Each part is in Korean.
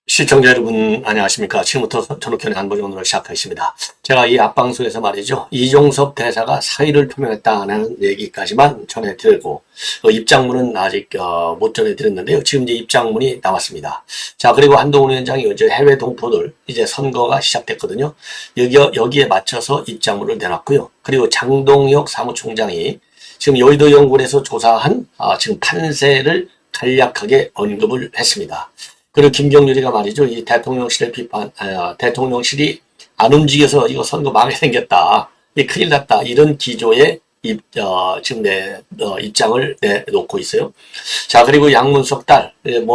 시청자 여러분 안녕하십니까. 지금부터 전국현의 안보정론을 시작하겠습니다. 제가 이 앞방송에서 말이죠, 이종섭 대사가 사의를 표명했다는 얘기까지만 전해드리고 입장문은 아직 못 전해드렸는데요. 지금 이제 입장문이 나왔습니다. 자, 그리고 한동훈 위원장이 이제 해외 동포들 이제 선거가 시작됐거든요. 여기에 맞춰서 입장문을 내놨고요. 그리고 장동혁 사무총장이 지금 여의도 연구원에서 조사한 지금 판세를 간략하게 언급을 했습니다. 그리고 김경률이가 말이죠, 이 대통령실의 대통령실이 안 움직여서 이거 선거 망하게 생겼다, 이 큰일 났다, 이런 기조의 지금 입장을 내놓고 있어요. 자, 그리고 양문석 딸,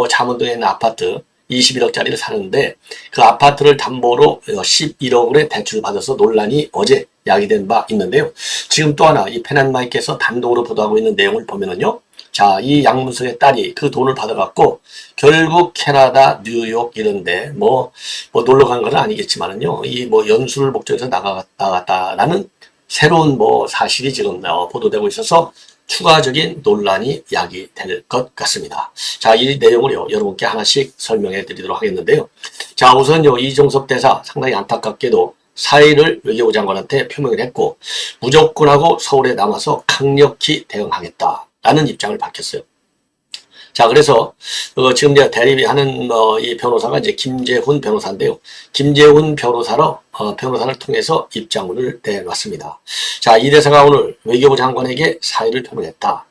잠원동에 있는 아파트 21억짜리를 사는데 그 아파트를 담보로 11억원의 대출을 받아서 논란이 어제 야기된 바 있는데요. 지금 또 하나 이 페난마이께서 단독으로 보도하고 있는 내용을 보면은요. 자, 이 양문석의 딸이 그 돈을 받아갖고 결국 캐나다, 뉴욕 이런데 놀러 간 건 아니겠지만은요, 이 연수를 목적해서 나갔다라는 새로운 사실이 지금 보도되고 있어서 추가적인 논란이 야기될 것 같습니다. 자, 이 내용을요, 여러분께 하나씩 설명해 드리도록 하겠는데요. 자, 우선요, 이종섭 대사 상당히 안타깝게도 사의를 외교부 장관한테 표명을 했고, 무조건하고 서울에 남아서 강력히 대응하겠다 라는 입장을 밝혔어요. 자, 그래서 지금 제가 대리하는 이 변호사가 이제 김재훈 변호사인데요. 김재훈 변호사를 통해서 입장문을 내놨습니다. 자, 이 대사가 오늘 외교부 장관에게 사의를 표명했다.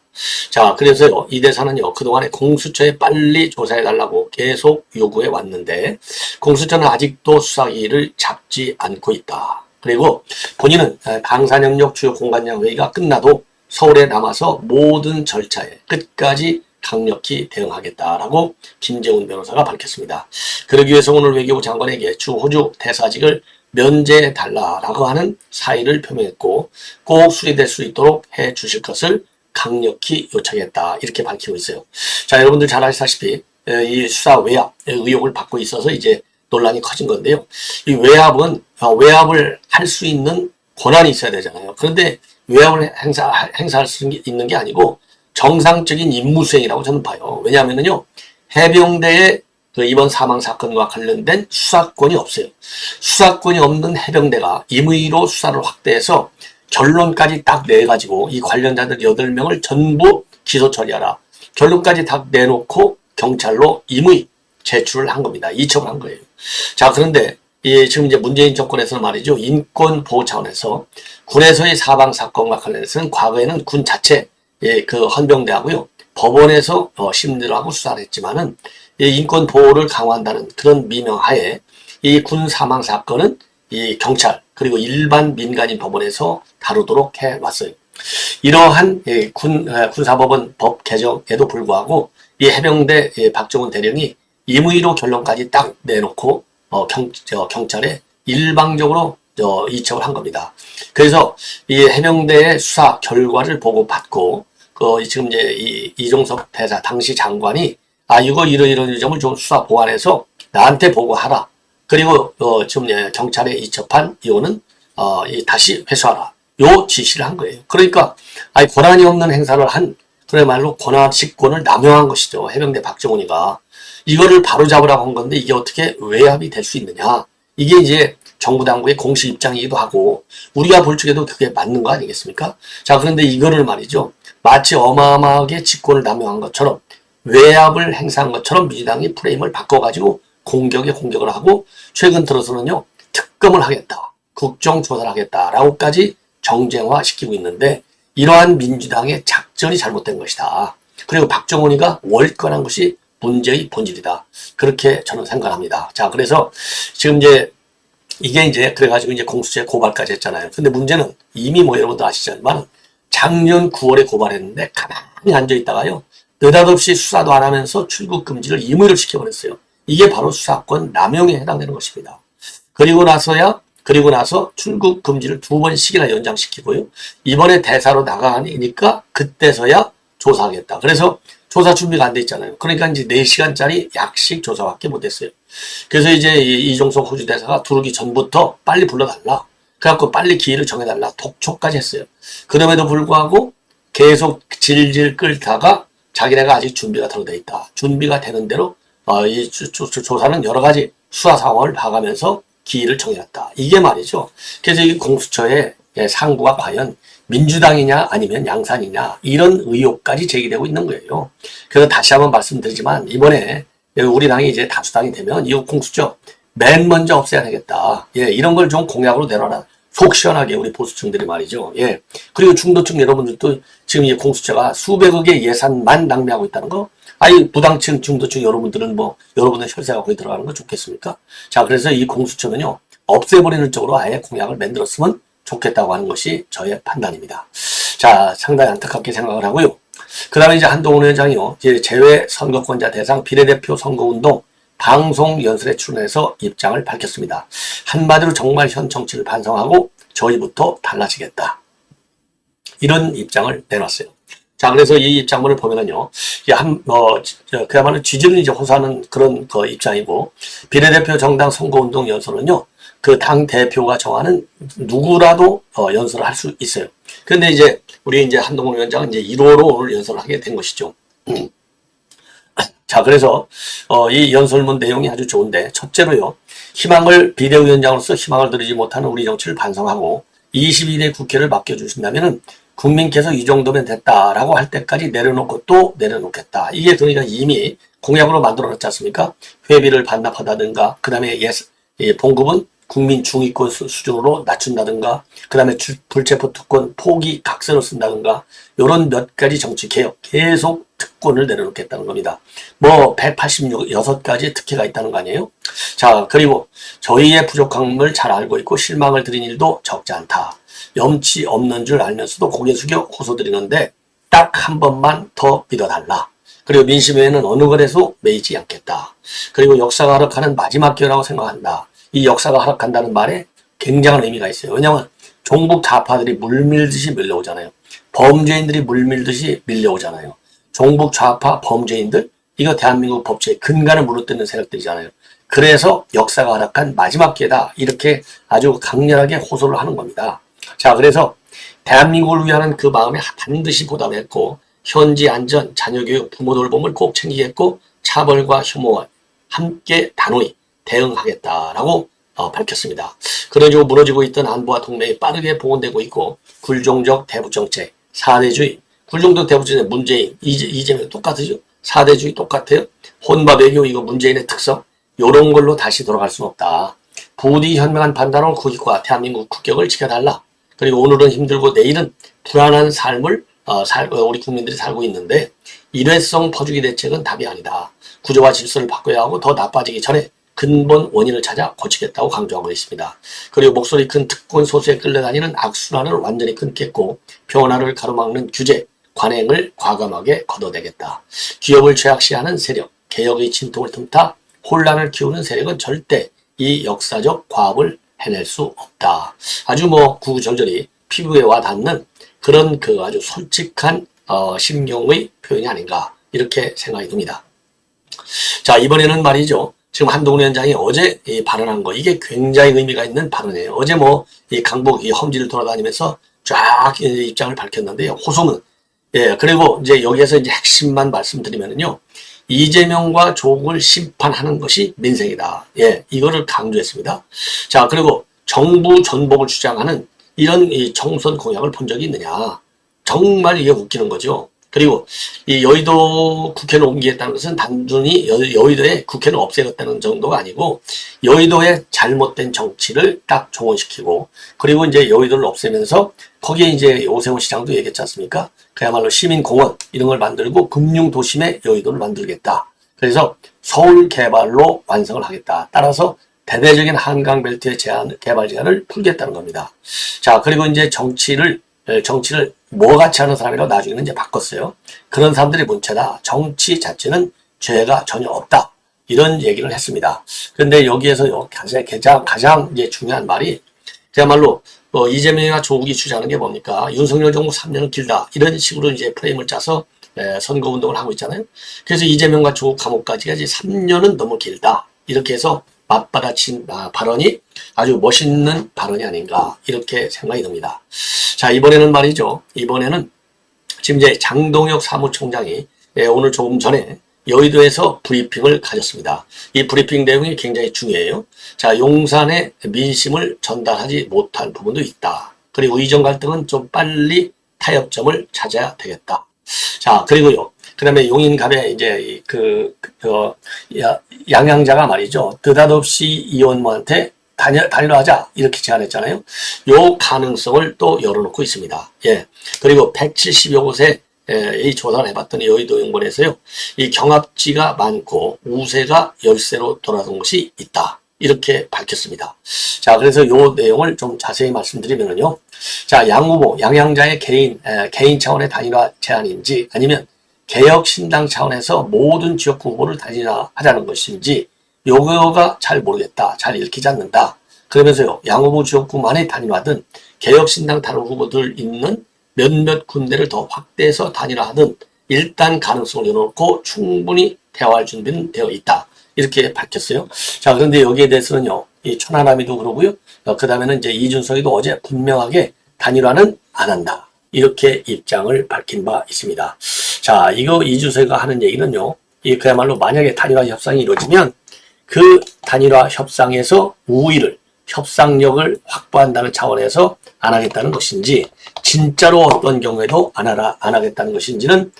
자, 그래서요, 이 대사는요, 그동안에 공수처에 빨리 조사해달라고 계속 요구해 왔는데 공수처는 아직도 수사기를 잡지 않고 있다. 그리고 본인은 방산영역 주요 공관장 회의가 끝나도 서울에 남아서 모든 절차에 끝까지 강력히 대응하겠다라고 김재훈 변호사가 밝혔습니다. 그러기 위해서 오늘 외교부 장관에게 주 호주 대사직을 면제해달라라고 하는 사의를 표명했고, 꼭 수리될 수 있도록 해 주실 것을 강력히 요청했다, 이렇게 밝히고 있어요. 자, 여러분들 잘 아시다시피 이 수사 외압 의혹을 받고 있어서 이제 논란이 커진 건데요. 이 외압은 외압을 할 수 있는 권한이 있어야 되잖아요. 그런데 외압을 행사할 수 있는 게 아니고 정상적인 임무 수행이라고 저는 봐요. 왜냐하면요, 해병대의 이번 사망 사건과 관련된 수사권이 없어요. 수사권이 없는 해병대가 임의로 수사를 확대해서 결론까지 딱 내가지고 이 관련자들 8명을 전부 기소 처리하라, 결론까지 딱 내놓고 경찰로 임의 제출을 한 겁니다. 이첩을 한 거예요. 자, 그런데 지금 이제 문재인 정권에서는 말이죠, 인권 보호 차원에서 군에서의 사망 사건과 관련해서는 과거에는 군 자체 그 헌병대하고요, 법원에서 심리를 하고 수사를 했지만은 인권 보호를 강화한다는 그런 미명하에 이 군 사망 사건은 이 경찰 그리고 일반 민간인 법원에서 다루도록 해 왔어요. 이러한 군사법원 법 개정에도 불구하고 이 해병대 박정훈 대령이 임의로 결론까지 딱 내놓고 경찰에 일방적으로 이첩을 한 겁니다. 그래서 이 해병대의 수사 결과를 보고받고 지금 이제 이종섭 대사 당시 장관이 이거 이런 점을 좀 수사 보완해서 나한테 보고하라. 그리고 지금 경찰에 이첩한 이유는 다시 회수하라, 요 지시를 한 거예요. 그러니까 권한이 없는 행사를 한, 그야말로 권한 직권을 남용한 것이죠. 해병대 박정훈이가 이거를 바로잡으라고 한 건데 이게 어떻게 외압이 될 수 있느냐, 이게 이제 정부 당국의 공식 입장이기도 하고 우리가 볼 적에도 그게 맞는 거 아니겠습니까? 자, 그런데 이거를 말이죠, 마치 어마어마하게 직권을 남용한 것처럼 외압을 행사한 것처럼 민주당이 프레임을 바꿔가지고 공격을 하고, 최근 들어서는요, 특검을 하겠다, 국정조사를 하겠다라고까지 정쟁화시키고 있는데, 이러한 민주당의 작전이 잘못된 것이다. 그리고 박정훈이가 월권한 것이 문제의 본질이다, 그렇게 저는 생각합니다. 자, 그래서 지금 이게 그래가지고 공수처에 고발까지 했잖아요. 근데 문제는 이미 여러분도 아시지만 작년 9월에 고발했는데 가만히 앉아있다가요, 느닷없이 수사도 안 하면서 출국 금지를 임의로 시켜버렸어요. 이게 바로 수사권 남용에 해당되는 것입니다. 그리고 나서 출국 금지를 2번씩이나 연장시키고요, 이번에 대사로 나가니까 그때서야 조사하겠다. 그래서 조사 준비가 안 돼 있잖아요. 그러니까 이제 4시간짜리 약식 조사밖에 못 했어요. 그래서 이제 이종석 호주 대사가 두르기 전부터 빨리 불러달라. 그래갖고 빨리 기일을 정해달라. 독촉까지 했어요. 그럼에도 불구하고 계속 질질 끌다가 자기네가 아직 준비가 덜 돼 있다. 준비가 되는 대로 이 조사는 여러 가지 수사 상황을 봐가면서 기일을 정해놨다. 이게 말이죠. 그래서 이 공수처의 상부가 과연 민주당이냐 아니면 양산이냐 이런 의혹까지 제기되고 있는 거예요. 그래서 다시 한번 말씀드리지만 이번에 우리 당이 이제 다수당이 되면 이 공수처 맨 먼저 없애야 되겠다. 이런 걸 좀 공약으로 내놔라. 속 시원하게 우리 보수층들이 말이죠. 그리고 중도층 여러분들도 지금 이 공수처가 수백억의 예산만 낭비하고 있다는 거. 아니 무당층 중도층 여러분들은 여러분의 혈세가 거기 들어가는 거 좋겠습니까? 자, 그래서 이 공수처는요 없애버리는 쪽으로 아예 공약을 만들었으면 좋겠다고 하는 것이 저의 판단입니다. 자, 상당히 안타깝게 생각을 하고요. 그 다음에 이제 한동훈 위원장이요, 이제 재외 선거권자 대상 비례대표 선거운동 방송 연설에 출연해서 입장을 밝혔습니다. 한마디로 정말 현 정치를 반성하고 저희부터 달라지겠다. 이런 입장을 내놨어요. 자, 그래서 이 입장문을 보면은요, 그야말로 지지를 이제 호소하는 그런 입장이고, 비례대표 정당 선거운동 연설은요, 그 당 대표가 정하는 누구라도 연설을 할 수 있어요. 그런데 이제 우리 이제 한동훈 위원장은 이제 1호로 오늘 연설을 하게 된 것이죠. 자, 그래서 이 연설문 내용이 아주 좋은데, 첫째로요, 비대위원장으로서 희망을 드리지 못하는 우리 정치를 반성하고 22대 국회를 맡겨주신다면은 국민께서 이 정도면 됐다라고 할 때까지 내려놓고 또 내려놓겠다. 이게 그러니까 이미 공약으로 만들어놨지 않습니까? 회비를 반납하다든가, 그 다음에 봉급은 국민 중위권 수준으로 낮춘다든가, 그 다음에 불체포 특권 포기 각서를 쓴다든가, 이런 몇 가지 정치 개혁, 계속 특권을 내려놓겠다는 겁니다. 186가지의 특혜가 있다는 거 아니에요? 자, 그리고 저희의 부족함을 잘 알고 있고 실망을 드린 일도 적지 않다. 염치 없는 줄 알면서도 고개 숙여 호소드리는데 딱 한 번만 더 믿어달라. 그리고 민심에는 어느 것에도 매이지 않겠다. 그리고 역사가 하락하는 마지막 기회라고 생각한다. 이 역사가 하락한다는 말에 굉장한 의미가 있어요. 왜냐하면 종북 좌파들이 물밀듯이 밀려오잖아요. 범죄인들이 물밀듯이 밀려오잖아요. 종북 좌파 범죄인들, 이거 대한민국 법치의 근간을 무너뜨리는 세력들이잖아요. 그래서 역사가 허락한 마지막 기회다. 이렇게 아주 강렬하게 호소를 하는 겁니다. 자, 그래서 대한민국을 위하는 그 마음에 반드시 보답했고, 현지 안전, 자녀교육, 부모 돌봄을 꼭 챙기겠고, 차별과 혐오와 함께 단호히 대응하겠다라고 밝혔습니다. 그래가지고 무너지고 있던 안보와 동맹이 빠르게 복원되고 있고, 굴종적 대북정책, 4대주의, 굴종적 대북정책 문재인, 이재명 똑같으죠? 4대주의 똑같아요? 혼밥 외교 이거 문재인의 특성? 요런 걸로 다시 돌아갈 수는 없다. 부디 현명한 판단으로 국익과 대한민국 국격을 지켜달라. 그리고 오늘은 힘들고 내일은 불안한 삶을 우리 국민들이 살고 있는데 일회성 퍼주기 대책은 답이 아니다. 구조와 질서를 바꿔야 하고 더 나빠지기 전에 근본 원인을 찾아 고치겠다고 강조하고 있습니다. 그리고 목소리 큰 특권 소수에 끌려다니는 악순환을 완전히 끊겠고 변화를 가로막는 규제, 관행을 과감하게 걷어내겠다. 기업을 죄악시하는 세력, 개혁의 진통을 틈타 혼란을 키우는 세력은 절대 이 역사적 과업을 해낼 수 없다. 아주 구구절절히 피부에 와닿는 그런 아주 솔직한 심경의 표현이 아닌가 이렇게 생각이 듭니다. 자, 이번에는 말이죠. 지금 한동훈 위원장이 어제 발언한 거 이게 굉장히 의미가 있는 발언이에요. 어제 이 강북 험지를 돌아다니면서 쫙 입장을 밝혔는데요. 호소문. 그리고 이제 여기에서 이제 핵심만 말씀드리면은요. 이재명과 조국을 심판하는 것이 민생이다. 이거를 강조했습니다. 자, 그리고 정부 전복을 주장하는 이런 이 총선 공약을 본 적이 있느냐. 정말 이게 웃기는 거죠. 그리고 이 여의도 국회를 옮기겠다는 것은 단순히 여의도의 국회를 없애겠다는 정도가 아니고 여의도의 잘못된 정치를 딱 종언시키고 그리고 이제 여의도를 없애면서 거기에 이제 오세훈 시장도 얘기했지 않습니까? 그야말로 시민공원 이런 걸 만들고 금융도심의 여의도를 만들겠다. 그래서 서울 개발로 완성을 하겠다. 따라서 대대적인 한강벨트의 개발 제한을 풀겠다는 겁니다. 자, 그리고 이제 정치를 같이 하는 사람이라고 나중에는 이제 바꿨어요. 그런 사람들이 문제다. 정치 자체는 죄가 전혀 없다. 이런 얘기를 했습니다. 그런데 여기에서 가장 이제 중요한 말이 그야말로 이재명이나 조국이 주장하는 게 뭡니까? 윤석열 정부 3년은 길다. 이런 식으로 이제 프레임을 짜서 선거운동을 하고 있잖아요. 그래서 이재명과 조국 감옥까지가 이제 3년은 너무 길다. 이렇게 해서 맞받아친 발언이 아주 멋있는 발언이 아닌가 이렇게 생각이 듭니다. 자, 이번에는 말이죠. 이번에는 지금 이제 장동혁 사무총장이 오늘 조금 전에 여의도에서 브리핑을 가졌습니다. 이 브리핑 내용이 굉장히 중요해요. 자, 용산의 민심을 전달하지 못한 부분도 있다. 그리고 이전 갈등은 좀 빨리 타협점을 찾아야 되겠다. 자, 그리고요. 그 다음에 용인갑에 이제 양양자가 말이죠. 느닷없이 이원모한테 단일화하자 이렇게 제안했잖아요. 요 가능성을 또 열어놓고 있습니다. 예. 그리고 170여 곳에 이 조사를 해봤더니 여의도 용본에서요. 이 경합지가 많고 우세가 열세로 돌아선 곳이 있다. 이렇게 밝혔습니다. 자, 그래서 요 내용을 좀 자세히 말씀드리면요. 자, 양 후보, 양양자의 개인 차원의 단일화 제안인지 아니면 개혁신당 차원에서 모든 지역구 후보를 단일화하자는 것인지 요거가 잘 모르겠다. 잘 읽히지 않는다. 그러면서요. 양 후보 지역구만의 단일화든 개혁신당 다른 후보들 있는 몇몇 군데를 더 확대해서 단일화하든 일단 가능성을 열어놓고 충분히 대화할 준비는 되어 있다. 이렇게 밝혔어요. 자, 그런데 여기에 대해서는요. 이 천하람이도 그러고요. 그 다음에는 이제 이준석이도 어제 분명하게 단일화는 안 한다. 이렇게 입장을 밝힌 바 있습니다. 자, 이거 이준석이 하는 얘기는요. 이 그야말로 만약에 단일화 협상이 이루어지면 그 단일화 협상에서 우위를 협상력을 확보한다는 차원에서 안 하겠다는 것인지 진짜로 어떤 경우에도 안 하겠다는 것인지는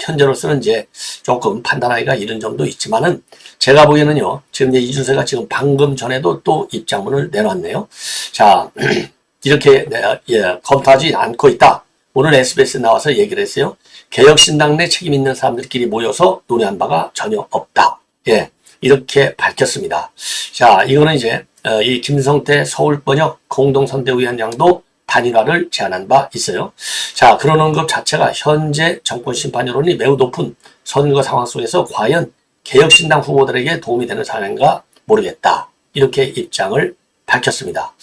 현재로서는 이제 조금 판단하기가 이른 점도 있지만은 제가 보기에는요. 지금 이제 이준석이가 지금 방금 전에도 또 입장문을 내놨네요. 자, 이렇게 검토하지 않고 있다. 오늘 SBS에 나와서 얘기를 했어요. 개혁신당 내 책임 있는 사람들끼리 모여서 논의한 바가 전혀 없다. 예, 이렇게 밝혔습니다. 자, 이거는 이제 이 김성태 서울번역 공동선대위원장도 단일화를 제안한 바 있어요. 자, 그런 언급 자체가 현재 정권 심판 여론이 매우 높은 선거 상황 속에서 과연 개혁신당 후보들에게 도움이 되는 사안인가 모르겠다. 이렇게 입장을 밝혔습니다.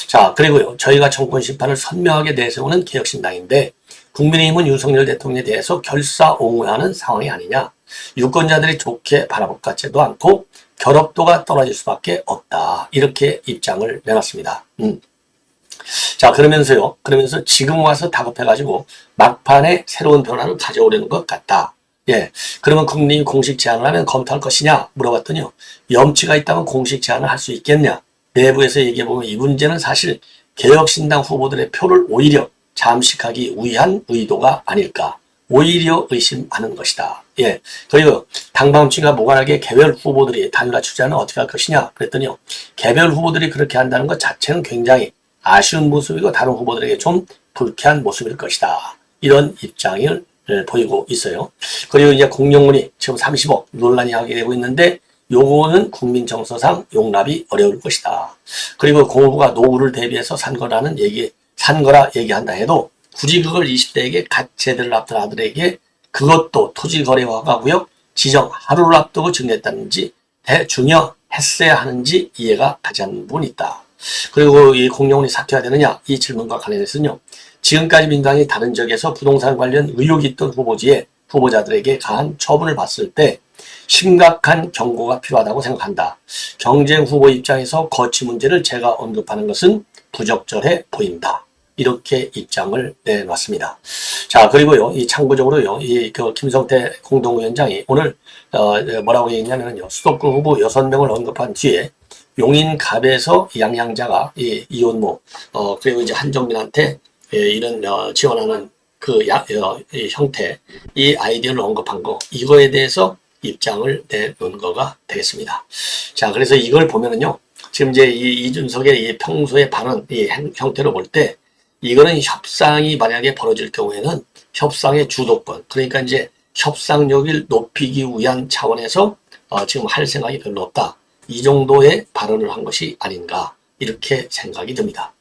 자, 그리고요. 저희가 정권 심판을 선명하게 내세우는 개혁신당인데 국민의힘은 윤석열 대통령에 대해서 결사옹호하는 상황이 아니냐. 유권자들이 좋게 바라볼 것 같지도 않고 결합도가 떨어질 수밖에 없다. 이렇게 입장을 내놨습니다. 자, 그러면서 지금 와서 다급해가지고 막판에 새로운 변화를 가져오려는 것 같다. 예. 그러면 국민이 공식 제안을 하면 검토할 것이냐 물어봤더니요. 염치가 있다면 공식 제안을 할 수 있겠냐. 내부에서 얘기해보면 이 문제는 사실 개혁신당 후보들의 표를 오히려 잠식하기 위한 의도가 아닐까. 오히려 의심하는 것이다. 예. 그리고 당방침과 무관하게 개별 후보들이 단일화 추진하는 어떻게 할 것이냐 그랬더니요. 개별 후보들이 그렇게 한다는 것 자체는 굉장히 아쉬운 모습이고 다른 후보들에게 좀 불쾌한 모습일 것이다. 이런 입장을 보이고 있어요. 그리고 이제 공룡문이 지금 30억 논란이 하게 되고 있는데 요거는 국민 정서상 용납이 어려울 것이다. 그리고 공무부가 노후를 대비해서 산 거라 얘기한다 해도 굳이 그걸 20대에게 갓세대를 앞둔 아들에게 그것도 토지거래허가구역 지정 하루를 앞두고 증여했다는지 중요했어야 하는지 이해가 가지 않는 부분이 있다. 그리고 이 공룡문이 사퇴해야 되느냐 이 질문과 관련해서는요. 지금까지 민주당이 다른 지역에서 부동산 관련 의혹이 있던 후보자들에게 가한 처분을 봤을 때 심각한 경고가 필요하다고 생각한다. 경쟁 후보 입장에서 거취 문제를 제가 언급하는 것은 부적절해 보인다. 이렇게 입장을 내놨습니다. 자, 그리고요, 이 참고적으로요, 김성태 공동위원장이 오늘, 뭐라고 얘기했냐면요, 수도권 후보 6명을 언급한 뒤에 용인갑에서 양양자가 이원모, 그리고 이제 한정민한테 이런, 지원하는 이 형태, 이 아이디어를 언급한 거, 이거에 대해서 입장을 내놓은 거가 되겠습니다. 자, 그래서 이걸 보면은요, 지금 이제 이준석의 이 평소의 발언, 이 형태로 볼 때, 이거는 협상이 만약에 벌어질 경우에는 협상의 주도권, 그러니까 이제 협상력을 높이기 위한 차원에서 지금 할 생각이 별로 없다. 이 정도의 발언을 한 것이 아닌가 이렇게 생각이 듭니다.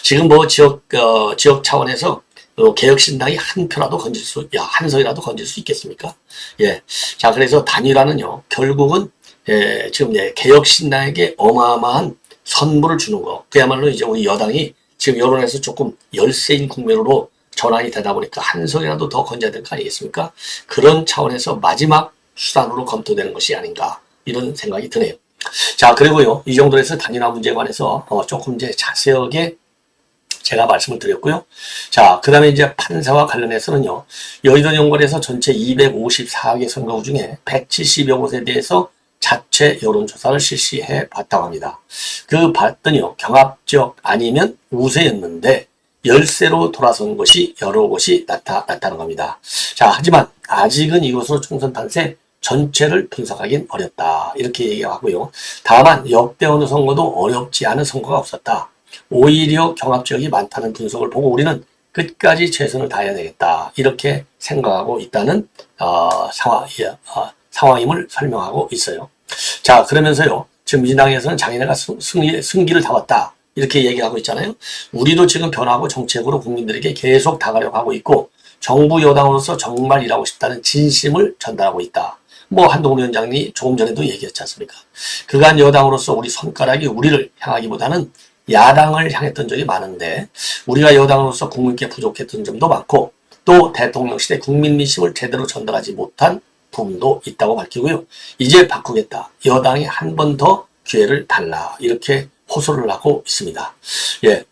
지금 뭐 지역 차원에서 개혁신당이 한 석이라도 건질 수 있겠습니까? 예. 자, 그래서 단일화는요, 결국은, 지금 개혁신당에게 어마어마한 선물을 주는 거. 그야말로 이제 우리 여당이 지금 여론에서 조금 열세인 국면으로 전환이 되다 보니까 한 석이라도 더 건져야 될 거 아니겠습니까? 그런 차원에서 마지막 수단으로 검토되는 것이 아닌가 이런 생각이 드네요. 자, 그리고요, 이 정도 해서 단일화 문제에 관해서 조금 이제 자세하게 제가 말씀을 드렸고요. 자, 그 다음에 이제 판사와 관련해서는요, 여의도 연구원에서 전체 254개 선거구 중에 170여 곳에 대해서 자체 여론조사를 실시해 봤다고 합니다. 그 봤더니요, 경합적 아니면 우세였는데 열세로 돌아선 것이 여러 곳이 나타났다는 겁니다. 자, 하지만 아직은 이것으로 총선 판세 전체를 분석하기는 어렵다. 이렇게 얘기하고요. 다만 역대 어느 선거도 어렵지 않은 선거가 없었다. 오히려 경합적이 많다는 분석을 보고 우리는 끝까지 최선을 다해야 되겠다. 이렇게 생각하고 있다는 상황임을 설명하고 있어요. 자, 그러면서요. 지금 민주당에서는 자기네가 승기를 타왔다. 이렇게 얘기하고 있잖아요. 우리도 지금 변화하고 정책으로 국민들에게 계속 다가려고 하고 있고 정부 여당으로서 정말 일하고 싶다는 진심을 전달하고 있다. 뭐 한동훈 위원장이 조금 전에도 얘기했지 않습니까? 그간 여당으로서 우리 손가락이 우리를 향하기보다는 야당을 향했던 적이 많은데 우리가 여당으로서 국민께 부족했던 점도 많고 또 대통령실의 국민 민심을 제대로 전달하지 못한 부분도 있다고 밝히고요. 이제 바꾸겠다. 여당이 한 번 더 기회를 달라. 이렇게 호소를 하고 있습니다. 예.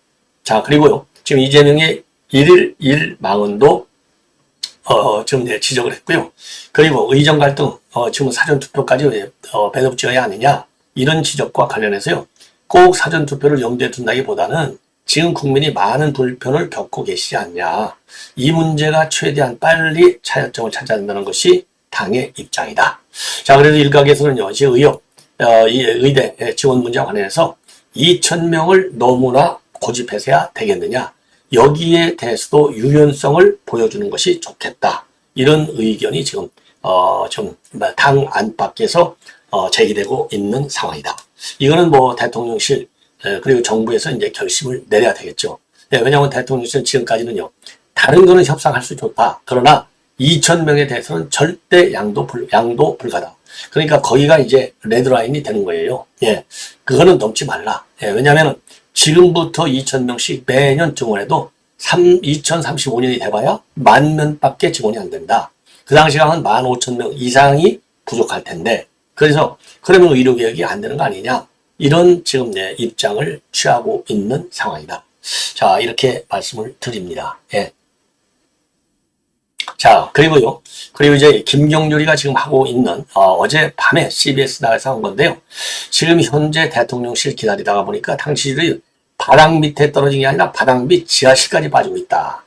자, 그리고요. 지금 이재명의 1일 1망언도 지금 지적을 했고요. 그리고 의정 갈등, 지금 사전투표까지 배급 지어야 하느냐. 이런 지적과 관련해서요. 꼭 사전투표를 염두에 둔다기보다는 지금 국민이 많은 불편을 겪고 계시지 않냐. 이 문제가 최대한 빨리 차이점을 찾아야 한다는 것이 당의 입장이다. 자, 그래서 일각에서는요, 지금 이 의대 지원 문제와 관련해서 2,000명을 너무나 고집해서야 되겠느냐. 여기에 대해서도 유연성을 보여주는 것이 좋겠다. 이런 의견이 지금, 좀 당 안팎에서 제기되고 있는 상황이다. 이거는 뭐 대통령실, 그리고 정부에서 이제 결심을 내려야 되겠죠. 왜냐하면 대통령실은 지금까지는요, 다른 거는 협상할 수 좋다. 그러나 2,000명에 대해서는 절대 양도 불가다. 그러니까 거기가 이제 레드라인이 되는 거예요. 예. 그거는 넘지 말라. 예. 왜냐면은 지금부터 2,000명씩 매년 증원해도 2035년이 돼봐야 10,000명밖에 증원이 안 된다. 그 당시 가면 15,000명 이상이 부족할 텐데. 그래서 그러면 의료개혁이 안 되는 거 아니냐. 이런 지금 입장을 취하고 있는 상황이다. 자, 이렇게 말씀을 드립니다. 예. 자, 그리고 이제 김경률이가 지금 하고 있는, 어제 밤에 CBS 나와서 한 건데요. 지금 현재 대통령실 기다리다가 보니까 당시들이 바닥 밑에 떨어진 게 아니라 바닥 밑 지하실까지 빠지고 있다.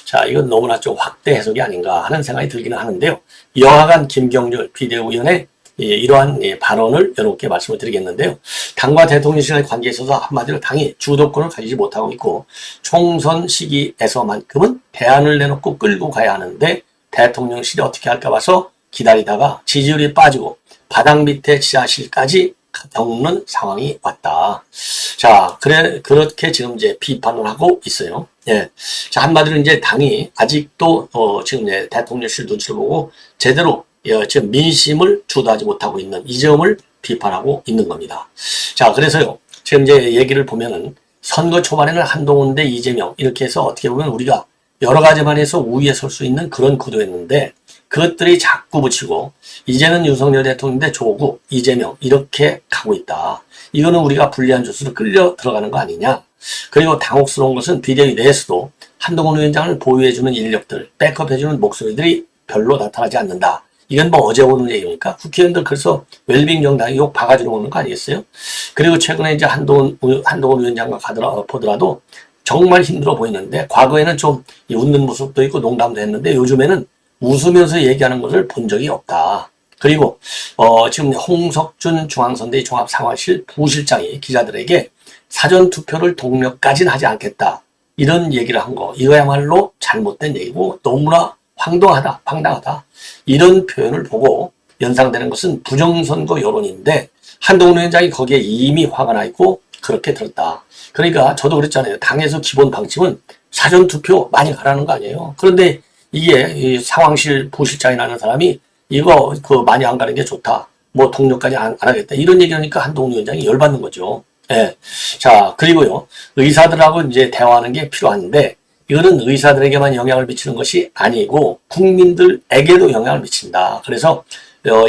자, 이건 너무나 좀 확대 해석이 아닌가 하는 생각이 들기는 하는데요. 여하간 김경률 비대위원회 이러한 발언을 여러분께 말씀을 드리겠는데요. 당과 대통령실의 관계에 있어서 한마디로 당이 주도권을 가지지 못하고 있고 총선 시기에서만큼은 대안을 내놓고 끌고 가야 하는데 대통령실이 어떻게 할까 봐서 기다리다가 지지율이 빠지고 바닥 밑에 지하실까지 겪는 상황이 왔다. 자, 그렇게 지금 이제 비판을 하고 있어요. 예. 자, 한마디로 이제 당이 아직도 지금 대통령실 눈치를 보고 제대로 지금 민심을 주도하지 못하고 있는 이 점을 비판하고 있는 겁니다. 자, 그래서요, 지금 이제 얘기를 보면은 선거 초반에는 한동훈 대 이재명 이렇게 해서 어떻게 보면 우리가 여러 가지만 해서 우위에 설 수 있는 그런 구도였는데 그것들이 자꾸 붙이고 이제는 윤석열 대통령 대 조국, 이재명 이렇게 가고 있다. 이거는 우리가 불리한 조수로 끌려 들어가는 거 아니냐. 그리고 당혹스러운 것은 비대위 내에서도 한동훈 위원장을 보유해주는 인력들, 백업해주는 목소리들이 별로 나타나지 않는다. 이건 뭐 어제 오는 얘기니까 국회의원들 그래서 웰빙 정당이 욕 바가지로 먹는 거 아니겠어요? 그리고 최근에 이제 한동훈 위원장과 보더라도 정말 힘들어 보이는데 과거에는 좀 웃는 모습도 있고 농담도 했는데 요즘에는 웃으면서 얘기하는 것을 본 적이 없다. 그리고 지금 홍석준 중앙선대위 종합상황실 부실장이 기자들에게 사전투표를 독려까지는 하지 않겠다. 이런 얘기를 한 거 이거야말로 잘못된 얘기고 너무나 황당하다. 이런 표현을 보고 연상되는 것은 부정선거 여론인데 한동훈 위원장이 거기에 이미 화가 나 있고 그렇게 들었다. 그러니까 저도 그랬잖아요. 당에서 기본 방침은 사전투표 많이 가라는 거 아니에요. 그런데 이게 이 상황실 부실장이라는 사람이 이거 많이 안 가는 게 좋다. 뭐 동료까지 안 하겠다. 이런 얘기하니까 한동훈 위원장이 열받는 거죠. 예. 자, 그리고요. 의사들하고 이제 대화하는 게 필요한데 이거는 의사들에게만 영향을 미치는 것이 아니고 국민들에게도 영향을 미친다. 그래서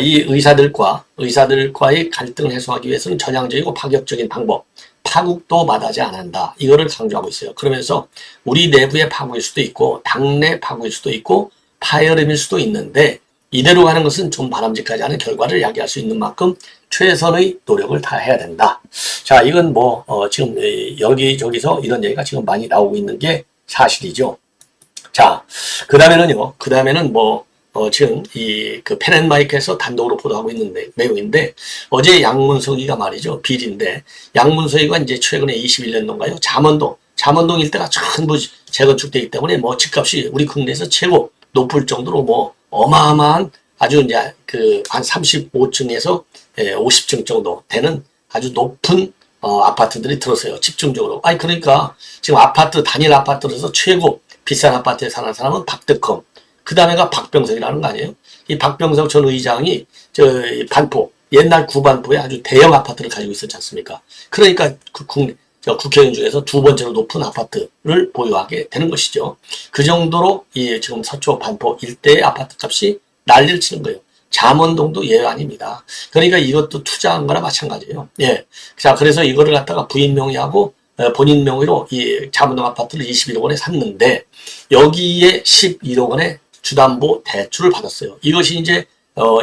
이 의사들과의 갈등을 해소하기 위해서는 전향적이고 파격적인 방법, 파국도 마다하지 않는다. 이거를 강조하고 있어요. 그러면서 우리 내부의 파국일 수도 있고 당내 파국일 수도 있고 파열음일 수도 있는데 이대로 가는 것은 좀 바람직하지 않은 결과를 야기할 수 있는 만큼 최선의 노력을 다해야 된다. 자, 이건 지금 여기저기서 이런 얘기가 지금 많이 나오고 있는 게 사실이죠. 자, 그 다음에는 지금 그 펜앤마이크에서 단독으로 보도하고 있는 내용인데, 어제 양문석이가 말이죠. 비리인데, 양문석이가 이제 최근에 21년도인가요? 잠원동 일대가 전부 재건축되기 때문에 집값이 우리 국내에서 최고 높을 정도로 어마어마한 아주 이제 한 35층에서 50층 정도 되는 아주 높은 아파트들이 들었어요. 집중적으로. 그러니까 지금 단일 아파트로서 최고 비싼 아파트에 사는 사람은 박덕흠. 그 다음에가 박병석이라는 거 아니에요? 이 박병석 전 의장이 옛날 구반포에 아주 대형 아파트를 가지고 있었지 않습니까? 그러니까 국회의원 중에서 두 번째로 높은 아파트를 보유하게 되는 것이죠. 그 정도로 지금 서초 반포 일대의 아파트 값이 난리를 치는 거예요. 잠원동도 예외 아닙니다. 그러니까 이것도 투자한 거나 마찬가지예요. 예. 자, 그래서 이거를 갖다가 부인 명의하고 본인 명의로 이 잠원동 아파트를 21억 원에 샀는데 여기에 11억 원의 주담보 대출을 받았어요. 이것이 이제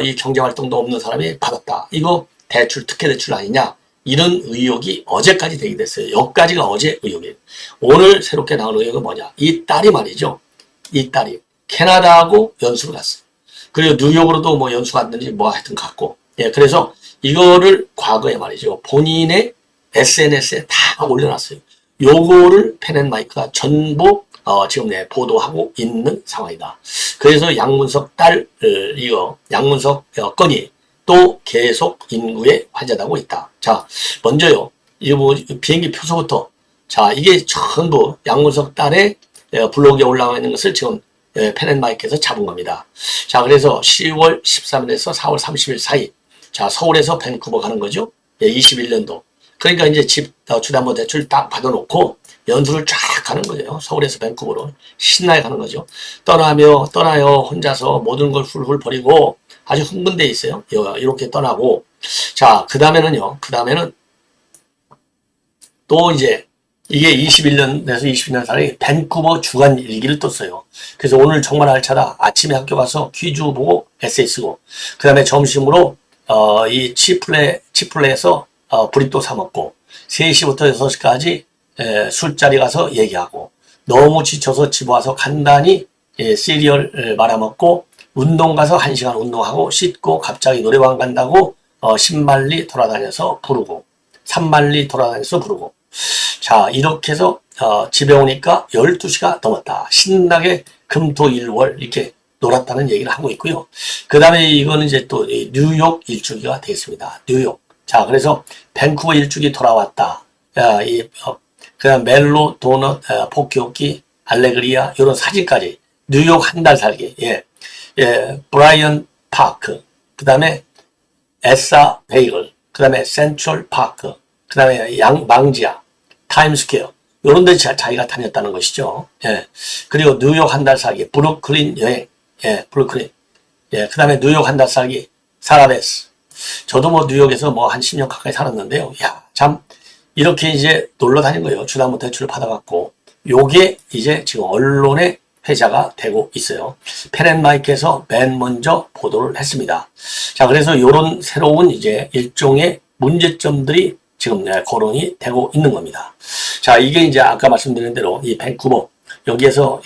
이 경제활동도 없는 사람이 받았다. 이거 특혜 대출 아니냐? 이런 의혹이 어제까지 제기됐어요. 여기까지가 어제 의혹이에요. 오늘 새롭게 나온 의혹은 뭐냐? 이 딸이 말이죠. 이 딸이 캐나다하고 연수를 갔어요. 그리고 뉴욕으로도 연수 갔는지 하여튼 갔고. 예, 그래서 이거를 과거에 말이죠. 본인의 SNS에 다 올려놨어요. 요거를 펜앤마이크가 전부 지금 보도하고 있는 상황이다. 그래서 양문석 양문석 건이 또 계속 인구에 환자되고 있다. 자, 먼저요. 이거 비행기 표소부터. 자, 이게 전부 양문석 딸의 블로그에 올라와 있는 것을 지금 펜앤마이크에서 잡은 겁니다. 자, 그래서 10월 13일에서 4월 30일 사이. 자, 서울에서 밴쿠버 가는 거죠. 21년도. 그러니까 이제 주담보 대출 딱 받아놓고 연수를 쫙 가는 거예요. 서울에서 밴쿠버로. 신나게 가는 거죠. 떠나요. 혼자서 모든 걸 훌훌 버리고 아주 흥분돼 있어요. 이렇게 떠나고. 자, 그 다음에는 또 이제 이게 21년에서 22년 사이 밴쿠버 주간 일기를 떴어요. 그래서 오늘 정말 알차다. 아침에 학교 가서 퀴즈 보고 에세이 쓰고, 그 다음에 점심으로 이 치플레에서 브리또 사 먹고 3시부터 6시까지 술자리 가서 얘기하고, 너무 지쳐서 집 와서 간단히 시리얼 말아먹고, 운동 가서 1시간 운동하고 씻고 갑자기 노래방 간다고 10만리 돌아다녀서 부르고 3만리 돌아다녀서 부르고. 자, 이렇게 해서 집에 오니까 12시가 넘었다. 신나게 금토일월 이렇게 놀았다는 얘기를 하고 있고요. 그 다음에 이거는 이제 또 뉴욕 일주기가 되겠습니다. 뉴욕. 자, 그래서 밴쿠버 일주기 돌아왔다. 그 다음 멜로, 도넛, 포키오키, 알레그리아 이런 사진까지. 뉴욕 한 달 살기. 브라이언 파크, 그 다음에 에사 베이글, 그 다음에 센트럴 파크, 그 다음에 망지아, 타임스퀘어, 요런 데 자기가 다녔다는 것이죠. 그리고 뉴욕 한 달 살기, 브루클린 여행, 브루클린. 그 다음에 뉴욕 한 달 살기, 사라베스. 저도 뉴욕에서 한 10년 가까이 살았는데요. 참, 이렇게 이제 놀러 다닌 거예요. 주담보 대출을 받아갖고. 요게 이제 지금 언론에 회자가 되고 있어요. 펜앤마이크에서 맨 먼저 보도를 했습니다. 자, 그래서 요런 새로운 이제 일종의 문제점들이 지금 거론이 되고 있는 겁니다. 자, 이게 이제 아까 말씀드린 대로 이 밴쿠버, 여기에서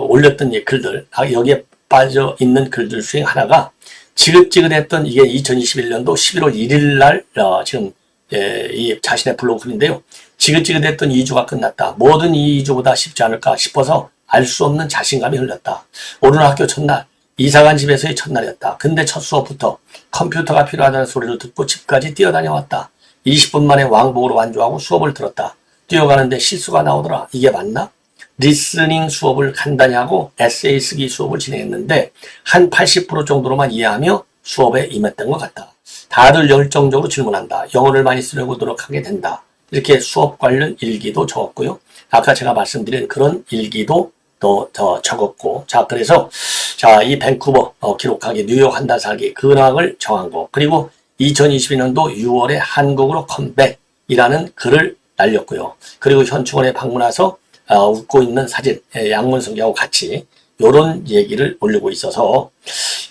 올렸던 이 글들, 여기에 빠져 있는 글들 중에 하나가 지긋지긋했던 이게 2021년도 11월 1일 날, 지금, 이 자신의 블로그인데요. 지긋지긋했던 2주가 끝났다. 모든 2주보다 쉽지 않을까 싶어서 알 수 없는 자신감이 흘렀다. 오늘 학교 첫날, 이사간 집에서의 첫날이었다. 근데 첫 수업부터 컴퓨터가 필요하다는 소리를 듣고 집까지 뛰어다녀왔다. 20분 만에 왕복으로 완주하고 수업을 들었다. 뛰어가는데 실수가 나오더라. 이게 맞나? 리스닝 수업을 간단히 하고 에세이 쓰기 수업을 진행했는데 한 80% 정도로만 이해하며 수업에 임했던 것 같다. 다들 열정적으로 질문한다. 영어를 많이 쓰려고 노력하게 된다. 이렇게 수업 관련 일기도 적었고요. 아까 제가 말씀드린 그런 일기도 더 적었고, 자, 그래서, 자, 이 밴쿠버, 기록하기, 뉴욕 한 달 살기, 근황을 정한 거, 그리고 2022년도 6월에 한국으로 컴백이라는 글을 날렸고요. 그리고 현충원에 방문해서, 웃고 있는 사진, 양문성기하고 같이, 요런 얘기를 올리고 있어서,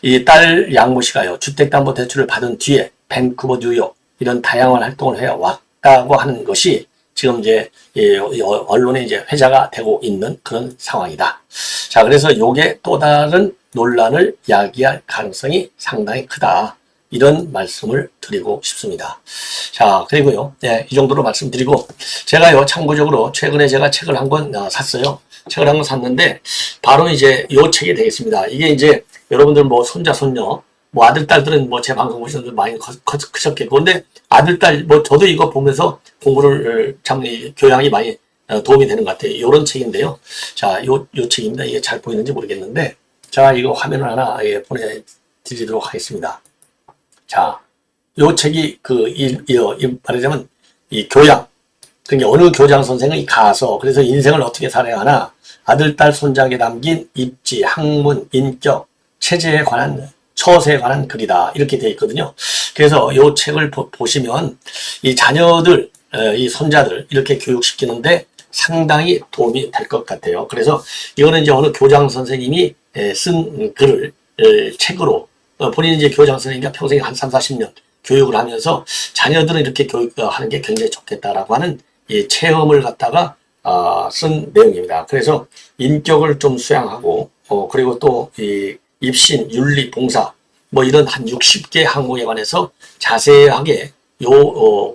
이 딸 양모 씨가요, 주택담보대출을 받은 뒤에 밴쿠버, 뉴욕, 이런 다양한 활동을 해왔다고 하는 것이 지금 이제 언론에 이제 회자가 되고 있는 그런 상황이다. 자, 그래서 요게 또 다른 논란을 야기할 가능성이 상당히 크다. 이런 말씀을 드리고 싶습니다. 자, 그리고요, 네, 이 정도로 말씀드리고, 제가요, 참고적으로 최근에 제가 책을 한 권 샀어요. 책을 한 권 샀는데, 바로 이제 요 책이 되겠습니다. 이게 이제 여러분들 뭐 손자, 손녀, 뭐 아들, 딸들은 뭐 제 방송 보시는 분들 많이 크셨겠고, 근데 아들, 딸, 뭐 저도 이거 보면서 공부를 참 교양이 많이 도움이 되는 것 같아요. 요런 책인데요. 자, 요 책입니다. 이게 잘 보이는지 모르겠는데, 자, 이거 화면을 하나 보내드리도록 하겠습니다. 자, 요 책이 말하자면 이 교양, 그러니까 어느 교장 선생이 가서 그래서 인생을 어떻게 살아야 하나, 아들, 딸, 손자에게 남긴 입지, 학문, 인격, 체제에 관한 처세에 관한 글이다. 이렇게 되어 있거든요. 그래서 이 책을 보시면 이 자녀들, 이 손자들 이렇게 교육시키는데 상당히 도움이 될 것 같아요. 그래서 이거는 이제 어느 교장 선생님이 쓴 글을 책으로 본인이 이제 교장 선생님이니까 평생 한 3, 40년 교육을 하면서 자녀들은 이렇게 교육하는 게 굉장히 좋겠다라고 하는 이 체험을 갖다가 쓴 내용입니다. 그래서 인격을 좀 수양하고 그리고 또 이 입신, 윤리, 봉사 뭐 이런 한 60개 항목에 관해서 자세하게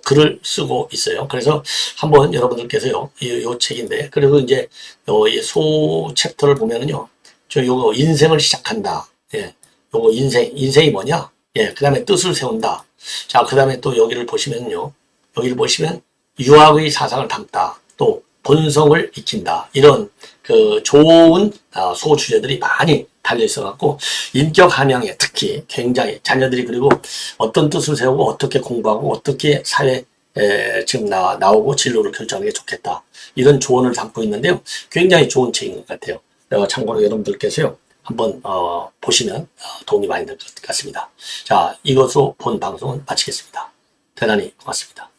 글을 쓰고 있어요. 그래서 한번 여러분들께서요, 요 책인데, 그리고 이제 소 챕터를 보면은요, 요거 인생을 시작한다. 예, 요거 인생이 뭐냐? 예, 그 다음에 뜻을 세운다. 자, 그 다음에 또 여기를 보시면요, 여기를 보시면 유학의 사상을 담다. 또 본성을 익힌다. 이런 그 좋은 소주제들이 많이 달려 있어갖고 인격 함양에 특히 굉장히 자녀들이 그리고 어떤 뜻을 세우고 어떻게 공부하고 어떻게 사회에 지금 나오고 진로를 결정하는 게 좋겠다. 이런 조언을 담고 있는데요. 굉장히 좋은 책인 것 같아요. 참고로 여러분들께서요. 한번 보시면 도움이 많이 될 것 같습니다. 자, 이것으로 본 방송은 마치겠습니다. 대단히 고맙습니다.